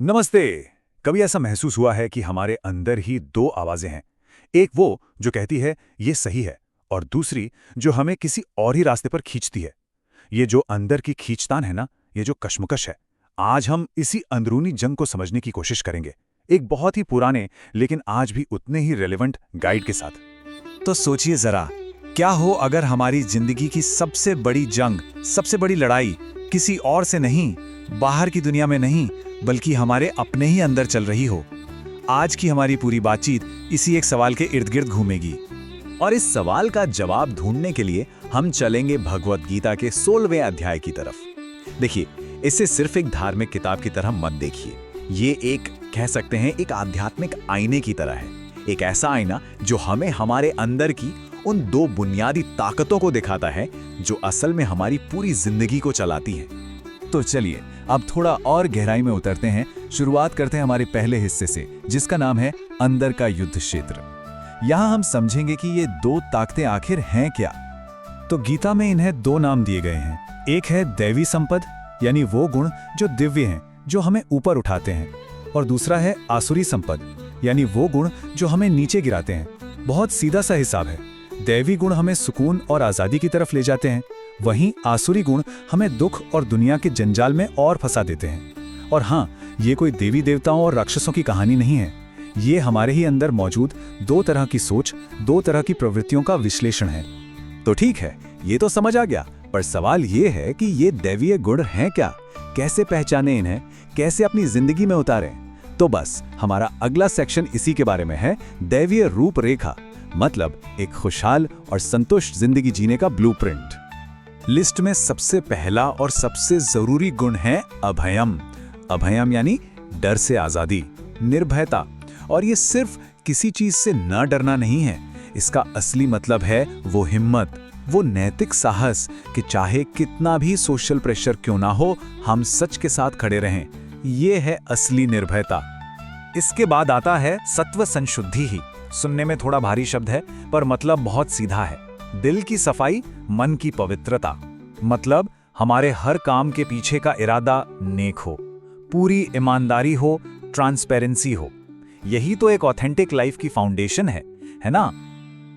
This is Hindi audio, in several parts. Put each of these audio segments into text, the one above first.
नमस्ते। कभी ऐसा महसूस हुआ है कि हमारे अंदर ही दो आवाजें हैं। एक वो जो कहती है ये सही है, और दूसरी जो हमें किसी और ही रास्ते पर खींचती है। ये जो अंदर की खींचतान है ना, ये जो कश्मकश है, आज हम इसी अंदरूनी जंग को समझने की कोशिश करेंगे, एक बहुत ही पुराने लेकिन आज भी उतने ही रेलेवेंट गाइड के साथ। तो सोचिए जरा, क्या हो अगर हमारी जिंदगी की सबसे बड़ी जंग, सबसे बड़ी लड़ाई किसी और से नहीं, बाहर की दुनिया में नहीं, बल्कि हमारे अपने ही अंदर चल रही हो। आज की हमारी पूरी बातचीत इसी एक सवाल के इर्द गिर्द घूमेगी। और इस सवाल का जवाब ढूंढने के लिए हम चलेंगे भगवत गीता के 16वें अध्याय की तरफ। देखिए, इसे सिर्फ एक धार्मिक किताब की तरह मत देखिए। ये एक, कह सकते हैं, एक आध्यात्मिक आईने की तरह है। एक ऐसा आईना जो हमें हमारे अंदर की उन दो बुनियादी ताकतों को दिखाता है जो असल में हमारी पूरी जिंदगी को चलाती हैं। तो चलिए अब थोड़ा और गहराई में उतरते हैं। शुरुआत करते हैं हमारे पहले हिस्से से, जिसका नाम है अंदर का युद्ध क्षेत्र। यहाँ हम समझेंगे कि ये दो ताकतें आखिर हैं क्या। तो गीता में इन्हें दो नाम दिए गए हैं। एक है दैवी संपद, यानी वो गुण जो दिव्य हैं, जो हमें ऊपर उठाते हैं, और दूसरा है आसुरी संपद, यानी वो गुण जो हमें नीचे गिराते हैं। बहुत सीधा सा हिसाब है। दैवी गुण हमें सुकून और आज़ादी की तरफ ले जाते हैं, वहीं आसुरी गुण हमें दुख और दुनिया के जंजाल में और फंसा देते हैं। और हाँ, ये कोई देवी देवताओं और राक्षसों की कहानी नहीं है। ये हमारे ही अंदर मौजूद दो तरह की सोच, दो तरह की प्रवृत्तियों का विश्लेषण है। तो ठीक है, ये तो समझ आ गया, पर सवाल ये है कि ये दैवीय गुण हैं क्या, कैसे पहचाने इन्हें, कैसे अपनी जिंदगी में उतारें। तो बस हमारा अगला सेक्शन इसी के बारे में है, दैवीय रूपरेखा, मतलब एक खुशहाल और संतुष्ट जिंदगी जीने का ब्लूप्रिंट। लिस्ट में सबसे पहला और सबसे जरूरी गुण है अभयम। अभयम यानी डर से आजादी, निर्भयता। और ये सिर्फ किसी चीज से न डरना नहीं है, इसका असली मतलब है वो हिम्मत, वो नैतिक साहस कि चाहे कितना भी सोशल प्रेशर क्यों ना हो, हम सच के साथ खड़े रहें। ये है असली निर्भयता। इसके बाद आता है सत्व संशुद्धि ही। सुनने में थोड़ा भारी शब्द है, पर मतलब बहुत सीधा है। दिल की सफाई, मन की पवित्रता। मतलब हमारे हर काम के पीछे का इरादा नेक हो, पूरी ईमानदारी हो, ट्रांसपेरेंसी हो। यही तो एक ऑथेंटिक लाइफ की फाउंडेशन है ना।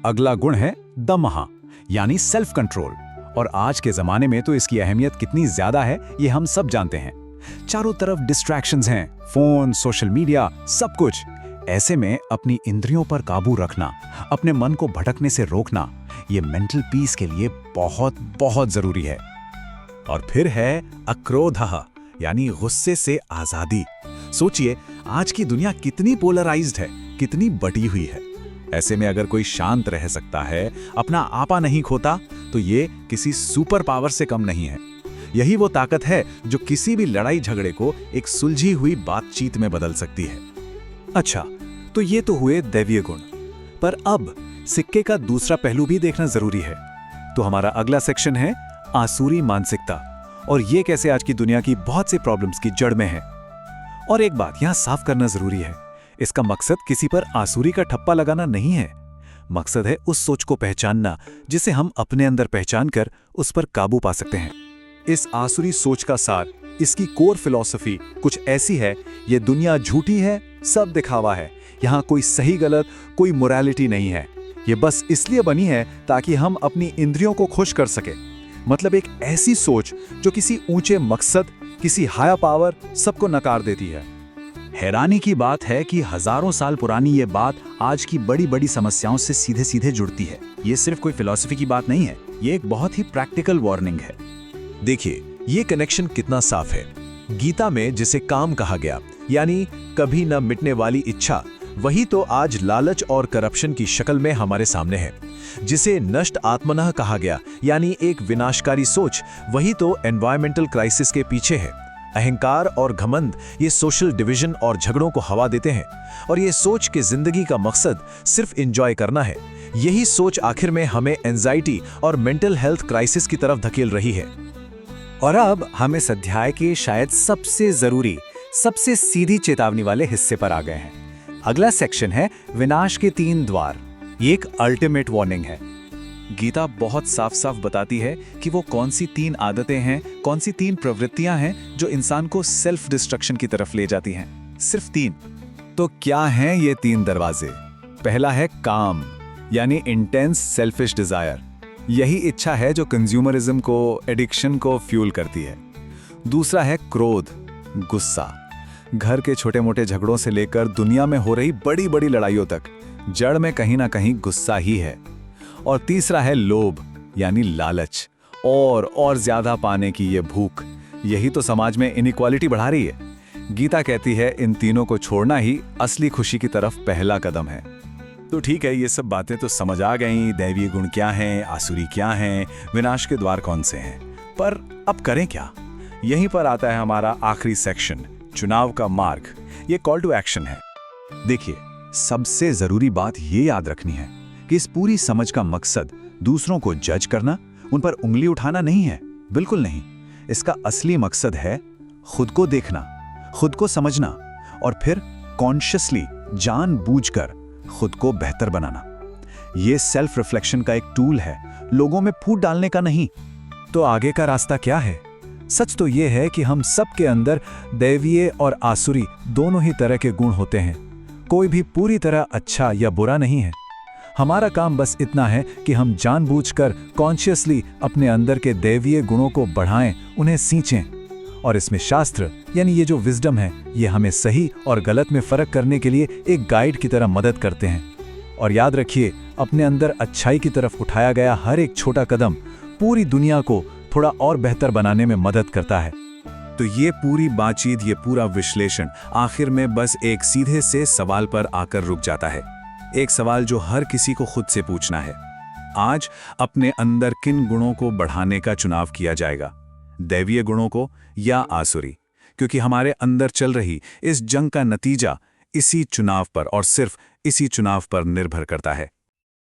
अगला गुण है दमहा, यानी सेल्फ कंट्रोल। और आज के जमाने में तो इसकी अहमियत कितनी ज्यादा है ये हम सब जानते हैं। चारों तरफ डिस्ट्रैक्शंस हैं, फोन, सोशल मीडिया, सब कुछ। ऐसे में अपनी इंद्रियों पर काबू रखना, अपने मन को भटकने से रोकना, ये मेंटल पीस के लिए बहुत बहुत जरूरी है। और फिर है अक्रोधः, यानी गुस्से से आजादी। सोचिए, आज की दुनिया कितनी पोलराइज्ड है, कितनी बटी हुई है। ऐसे में अगर कोई शांत रह सकता है, अपना आपा नहीं खोता, तो ये किसी सुपर पावर से कम नहीं है। यही वो ताकत है जो किसी भी लड़ाई झगड़े को एक सुलझी हुई बातचीत में बदल सकती है। अच्छा, तो ये तो हुए दैवीय गुण, पर अब सिक्के का दूसरा पहलू भी देखना जरूरी है। तो हमारा अगला सेक्शन है आसुरी मानसिकता, और ये कैसे आज की दुनिया की बहुत सी प्रॉब्लम्स की जड़ में है। और एक बात यहां साफ करना जरूरी है, इसका मकसद किसी पर आसुरी का ठप्पा लगाना नहीं है। मकसद है उस सोच को पहचानना जिसे हम अपने अंदर पहचान कर उस पर काबू पा सकते हैं। इस आसुरी सोच का सार, इसकी कोर फिलॉसफी कुछ ऐसी है, ये दुनिया झूठी है, सब दिखावा है, यहाँ कोई सही गलत, कोई मोरालिटी नहीं है। ये बस इसलिए बनी है ताकि हम अपनी इंद्रियों को खुश कर सके। मतलब एक ऐसी सोच जो किसी ऊंचे मकसद, किसी हायर पावर, सबको नकार देती है। हैरानी की बात है कि हजारों साल पुरानी ये बात आज की बड़ी बड़ी समस्याओं से सीधे सीधे जुड़ती है। ये सिर्फ कोई फिलॉसफी की बात नहीं है, ये एक बहुत ही प्रैक्टिकल वार्निंग है। देखिए, ये कनेक्शन कितना साफ है। गीता में जिसे काम कहा गया, यानी कभी न मिटने वाली इच्छा, वही तो आज लालच और करप्शन की शक्ल में हमारे सामने है। जिसे नष्ट आत्मनः कहा गया, यानी एक विनाशकारी सोच, वही तो एनवायरमेंटल क्राइसिस के पीछे है। अहंकार और घमंड ये सोशल डिवीजन और झगड़ों को हवा देते हैं, और ये सोच के जिंदगी का मकसद सिर्फ एंजॉय करना है। यही सोच आखिर में हमें एंजाइटी और मेंटल हेल्थ क्राइसिस की तरफ धकेल रही है। और अब हम इस अध्याय के शायद सबसे जरूरी, सबसे सीधी चेतावनी वाले हिस्से पर आ गए हैं। अगला सेक्शन है विनाश के 3 द्वार। ये एक अल्टीमेट वार्निंग है। गीता बहुत साफ साफ बताती है कि वो कौन सी 3 आदतें हैं, कौन सी 3 प्रवृत्तियां हैं जो इंसान को सेल्फ डिस्ट्रक्शन की तरफ ले जाती हैं। सिर्फ 3। तो क्या हैं ये 3 दरवाजे? पहला है काम, यानी इंटेंस सेल्फिश डिजायर। यही इच्छा है जो कंज्यूमरिज्म को, एडिक्शन को फ्यूल करती है। दूसरा है क्रोध, गुस्सा। घर के छोटे मोटे झगड़ों से लेकर दुनिया में हो रही बड़ी बड़ी लड़ाइयों तक जड़ में कहीं ना कहीं गुस्सा ही है। और तीसरा है लोभ, यानी लालच, और ज्यादा पाने की ये भूख। यही तो समाज में इनइक्वालिटी बढ़ा रही है। गीता कहती है इन तीनों को छोड़ना ही असली खुशी की तरफ पहला कदम है। तो ठीक है, ये सब बातें तो समझ आ गईं, दैवीय गुण क्या हैं, आसुरी क्या हैं, विनाश के द्वार कौन से हैं। पर अब करें क्या? यहीं पर आता है हमारा आखिरी सेक्शन, चुनाव का मार्ग। ये कॉल टू एक्शन है। देखिए, सबसे जरूरी बात ये याद रखनी है कि इस पूरी समझ का मकसद दूसरों को जज करना, उन पर उंगली उठाना नहीं है। बिल्कुल नहीं। इसका असली मकसद है खुद को देखना, खुद को समझना और फिर कॉन्शियसली, जानबूझकर खुद को बेहतर बनाना। ये सेल्फ रिफ्लेक्शन का एक टूल है, लोगों में फूट डालने का नहीं। तो आगे का रास्ता क्या है? सच तो ये है कि हम सब के अंदर दैवीय और आसुरी दोनों ही तरह के गुण होते हैं। कोई भी पूरी तरह अच्छा या बुरा नहीं है। हमारा काम बस इतना है कि हम जानबूझकर कॉन्शियसली अपने अंदर के दैवीय गुणों को बढ़ाएं, उन्हें सींचें। और इसमें शास्त्र, यानी ये जो विजडम है, ये हमें सही और गलत में फर्क करने के लिए एक गाइड की तरह मदद करते हैं। और याद रखिए, अपने अंदर अच्छाई की तरफ उठाया गया हर एक छोटा कदम पूरी दुनिया को थोड़ा और बेहतर बनाने में मदद करता है। तो ये पूरी बातचीत, ये पूरा विश्लेषण आखिर में बस एक सीधे से सवाल पर आकर रुक जाता है। एक सवाल जो हर किसी को खुद से पूछना है। आज अपने अंदर किन गुणों को बढ़ाने का चुनाव किया जाएगा? दैवीय गुणों को या आसुरी? क्योंकि हमारे अंदर चल रही इस जंग का नतीजा इसी चुनाव पर और सिर्फ इसी चुनाव पर निर्भर करता है।